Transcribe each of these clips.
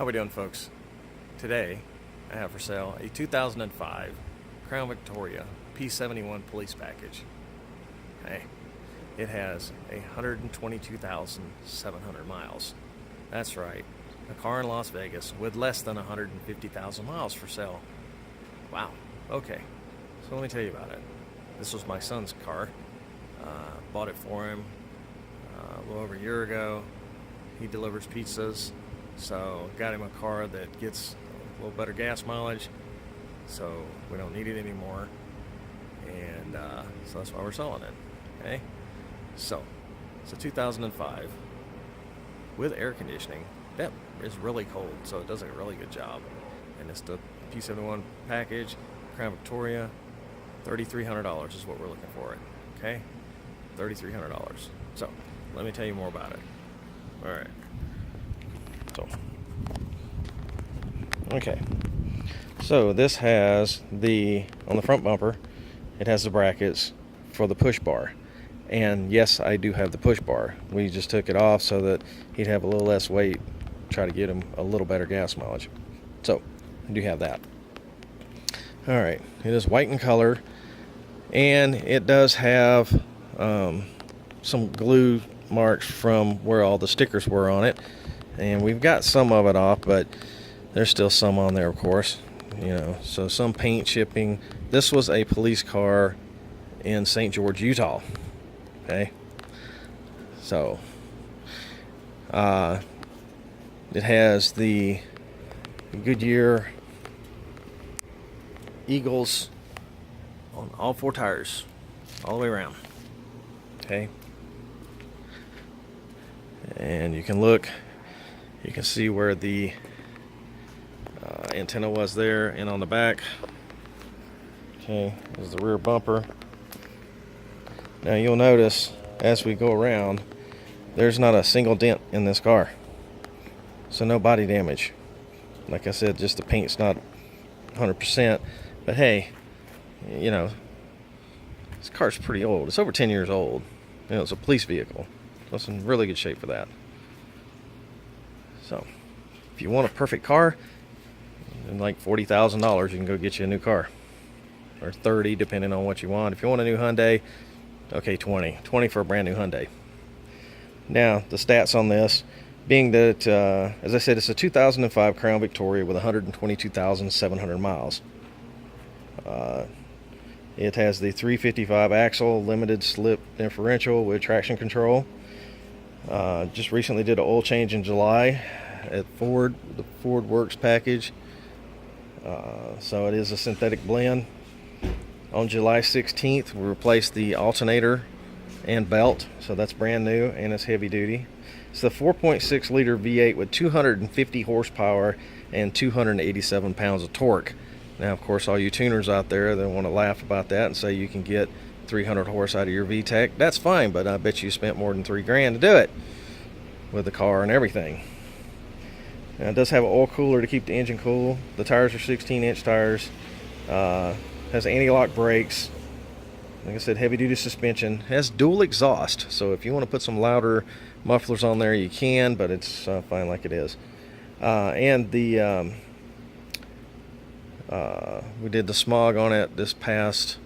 How we doing, folks? Today I have for sale a 2005 Crown Victoria P71 police package. Hey, it has 122,700 miles. That's right, a car in Las Vegas with less than 150,000 miles for sale. Wow. Okay, so let me tell you about it. This was my son's car. Bought it for him a little over a year ago. He delivers pizzas, so got him a car that gets a little better gas mileage, so we don't need it anymore, and so that's why we're selling it. Okay, so it's a 2005 with air conditioning. That is really cold, so it does a really good job. And it's the P71 package, Crown Victoria. $3,300 is what we're looking for it. Okay, $3,300. So let me tell you more about it. All right. So, okay. So this has on the front bumper, it has the brackets for the push bar. And yes, I do have the push bar. We just took it off so that he'd have a little less weight, try to get him a little better gas mileage. So I do have that. All right, it is white in color, and it does have some glue marks from where all the stickers were on it, and we've got some of it off, but there's still some on there, of course, so some paint chipping. This was a police car in St. George, Utah. Okay, so it has the Goodyear Eagles on all four tires, all the way around. Okay, and you can look, you can see where the antenna was there, and on the back. Okay, this is the rear bumper. Now you'll notice as we go around, there's not a single dent in this car, so no body damage. Like I said, just the paint's not 100%, but hey, this car's pretty old. It's over 10 years old. It's a police vehicle, so it's in really good shape for that. So if you want a perfect car, and like $40,000, you can go get you a new car, or 30 depending on what you want. If you want a new Hyundai, okay, 20 for a brand new Hyundai. Now the stats on this, being that as I said, it's a 2005 Crown Victoria with 122,700 miles. It has the 355 axle, limited slip differential with traction control. Just recently did an oil change in July at Ford, the Ford Works package. So it is a synthetic blend. On July 16th, we replaced the alternator and belt, so that's brand new, and it's heavy duty. It's the 4.6 liter V8 with 250 horsepower and 287 pounds of torque. Now, of course, all you tuners out there that want to laugh about that and say you can get 300 horse out of your VTEC, that's fine, but I bet you spent more than $3,000 to do it with the car and everything. Now, it does have an oil cooler to keep the engine cool. The tires are 16-inch tires. Has anti-lock brakes. Like I said, heavy-duty suspension. Has dual exhaust, so if you want to put some louder mufflers on there, you can, but it's fine like it is. And the we did the smog on it this past,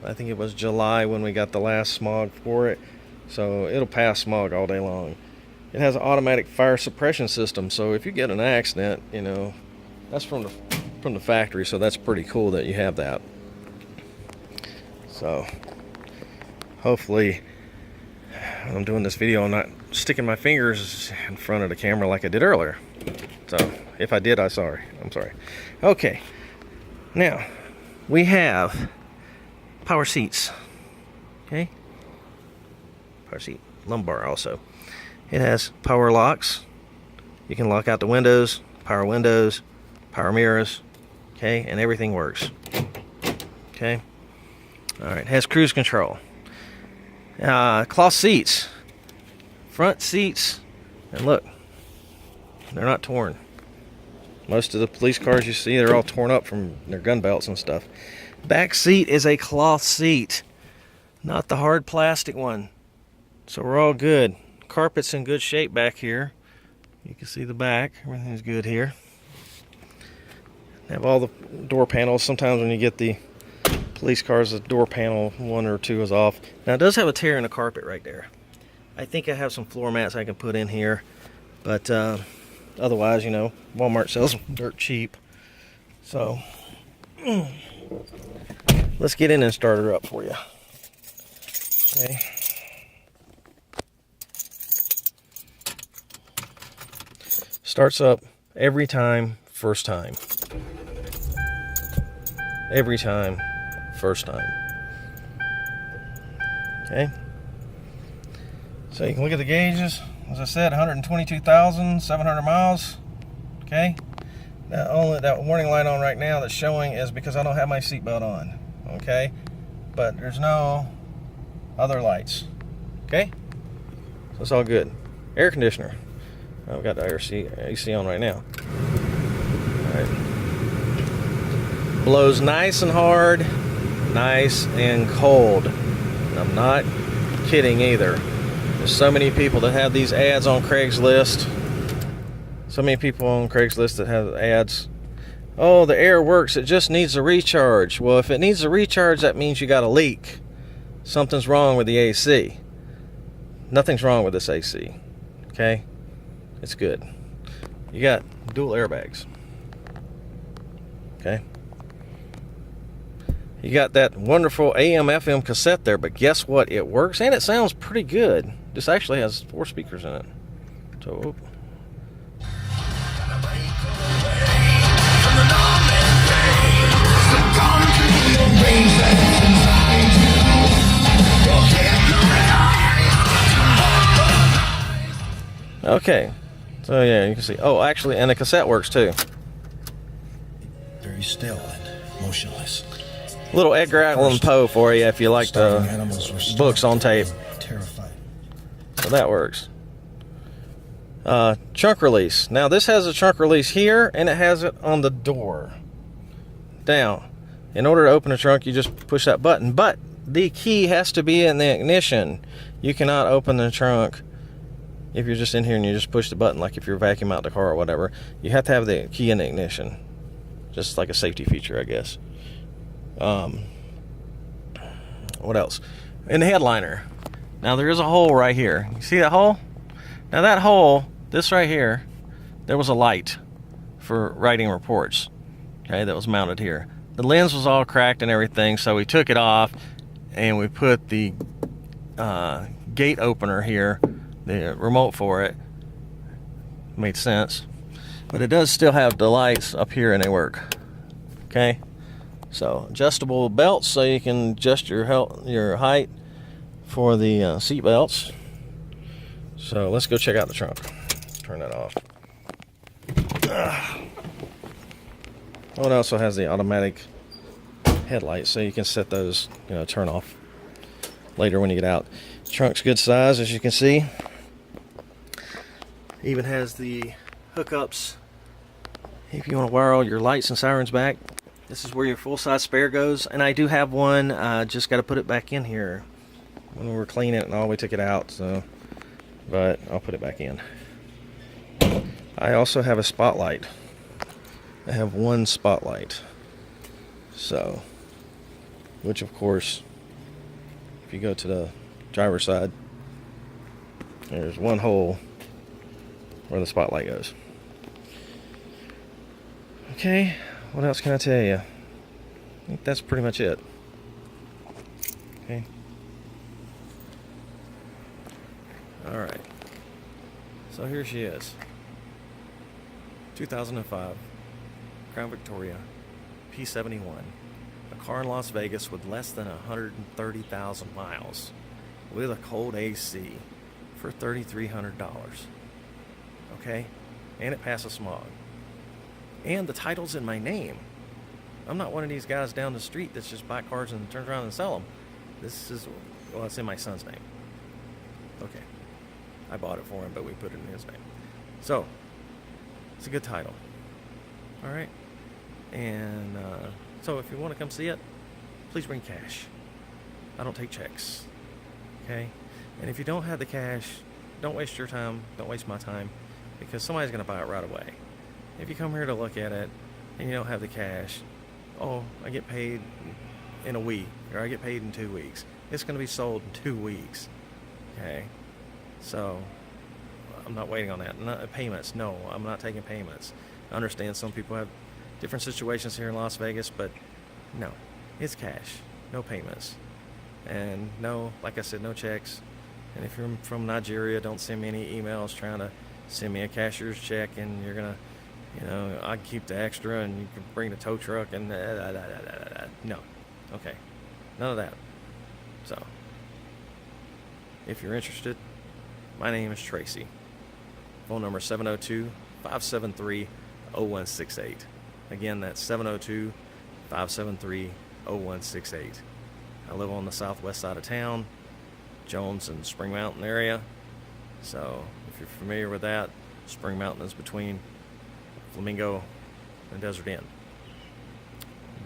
I think it was July when we got the last smog for it, so it'll pass smog all day long. It has an automatic fire suppression system, so if you get an accident, that's from the factory, so that's pretty cool that you have that. So hopefully I'm doing this video, I'm not sticking my fingers in front of the camera like I did earlier. So if I did, I'm sorry. Okay, now we have power seats. Okay, power seat, lumbar also. It has power locks. You can lock out the windows, power mirrors. Okay, and everything works. Okay, all right. It has cruise control. Cloth seats, front seats, and look, they're not torn. Most of the police cars you see, they're all torn up from their gun belts and stuff. Back seat is a cloth seat, not the hard plastic one. So we're all good. Carpet's in good shape back here. You can see the back. Everything's good here. Have all the door panels. Sometimes when you get the police cars, the door panel 1 or 2 is off. Now it does have a tear in the carpet right there. I think I have some floor mats I can put in here, but otherwise, you know, Walmart sells them dirt cheap. So let's get in and start her up for you. Okay. Starts up every time, first time. Every time, first time. Okay. So you can look at the gauges. As I said, 122,700 miles. Okay. Now only that warning light on right now that's showing is because I don't have my seatbelt on. Okay. But there's no other lights. Okay. So it's all good. Air conditioner. I've got the AC on right now. All right. Blows nice and hard, nice and cold. And I'm not kidding either. There's so many people that have these ads on Craigslist. So many people on Craigslist that have ads. Oh, the air works, it just needs a recharge. Well, if it needs a recharge, that means you got a leak. Something's wrong with the AC. Nothing's wrong with this AC. Okay? It's good. You got dual airbags. Okay? You got that wonderful AM/FM cassette there, but guess what? It works and it sounds pretty good. This actually has 4 speakers in it. So, okay. So yeah, you can see. Oh, actually, and the cassette works too. Very still and motionless. Little Edgar Allan Poe for you if you like the books on tape. Terrified. So that works. Trunk release. Now this has a trunk release here and it has it on the door. Now, in order to open the trunk, you just push that button, but the key has to be in the ignition. You cannot open the trunk if you're just in here and you just push the button, like if you're vacuuming out the car or whatever. You have to have the key in the ignition. Just like a safety feature, I guess. What else? In the headliner. Now there is a hole right here. You see that hole? Now that hole, this right here, there was a light for writing reports. Okay, that was mounted here. The lens was all cracked and everything, so we took it off and we put the gate opener here, the remote for it. Made sense. But it does still have the lights up here and they work. Okay? So adjustable belts so you can adjust your height for the seat belts. So let's go check out the trunk. Turn that off. Oh, it also has the automatic headlights, so you can set those, you know, turn off later when you get out. Trunk's good size, as you can see. Even has the hookups if you want to wire all your lights and sirens back. This is where your full-size spare goes, and I do have one. Just got to put it back in here. When we were cleaning it and all, we took it out, so, but I'll put it back in. I also have a spotlight. I have one spotlight. So, which of course, if you go to the driver's side, there's one hole where the spotlight goes. Okay, what else can I tell you? I think that's pretty much it. Okay. Alright. So here she is. 2005 Crown Victoria P71. A car in Las Vegas with less than 130,000 miles. With a cold AC for $3,300. Okay? And it passes smog. And the title's in my name. I'm not one of these guys down the street that's just buy cars and turns around and sell them. This is, well, it's in my son's name. Okay. I bought it for him, but we put it in his name. So, it's a good title. Alright? And, so if you want to come see it, please bring cash. I don't take checks. Okay? And if you don't have the cash, don't waste your time. Don't waste my time. because somebody's going to buy it right away. If you come here to look at it and you don't have the cash, oh, I get paid in a week, or I get paid in 2 weeks. It's going to be sold in 2 weeks. Okay, so I'm not waiting on that. Not payments. No, I'm not taking payments. I understand some people have different situations here in Las Vegas, but no, it's cash, no payments, and no, like I said, no checks. And if you're from Nigeria, don't send me any emails trying to send me a cashier's check, and you're gonna, I can keep the extra, and you can bring the tow truck, and no, okay, none of that. So, if you're interested, my name is Tracy. Phone number 702-573-0168. Again, that's 702-573-0168. I live on the southwest side of town, Jones and Spring Mountain area. So if you're familiar with that, Spring Mountain is between Flamingo and Desert Inn.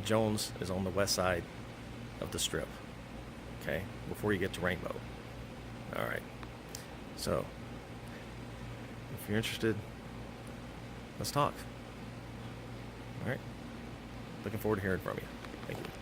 Jones is on the west side of the strip, okay, before you get to Rainbow. All right, so if you're interested, let's talk. All right, looking forward to hearing from you. Thank you.